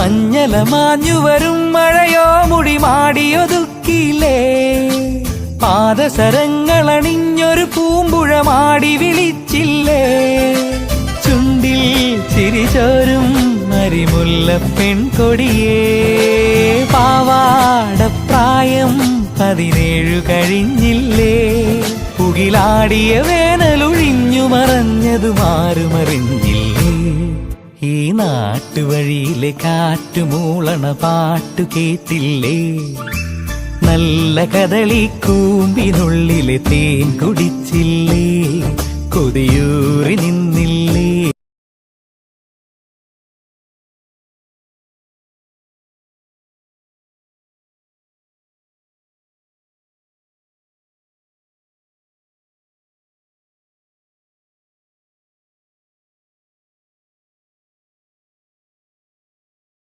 മഞ്ഞല മാഞ്ഞു വരും മഴയോ മുടി മാടിയൊതുക്കില്ലേ പാദസരങ്ങളണിഞ്ഞൊരു പൂമ്പുഴ മാടി വിളിച്ചില്ലേ ചുണ്ടിൽ ചിരിചോരും മരിമുല്ല പെൺകൊടിയേ പാവാടപ്രായം 17 കഴിഞ്ഞില്ലേ പുകിലാടിയ വേനലൊഴിഞ്ഞു മറഞ്ഞതു മാറുമറിഞ്ഞില്ലേ ഈ നാട്ടുവഴിയിലെ കാറ്റുമൂളണ പാട്ടു കേട്ടില്ലേ നല്ല കദളി കൂമ്പിനുള്ളിലെ തേൻ കുടിച്ചില്ലേ കൊതിയൂറി നിന്നില്ലേ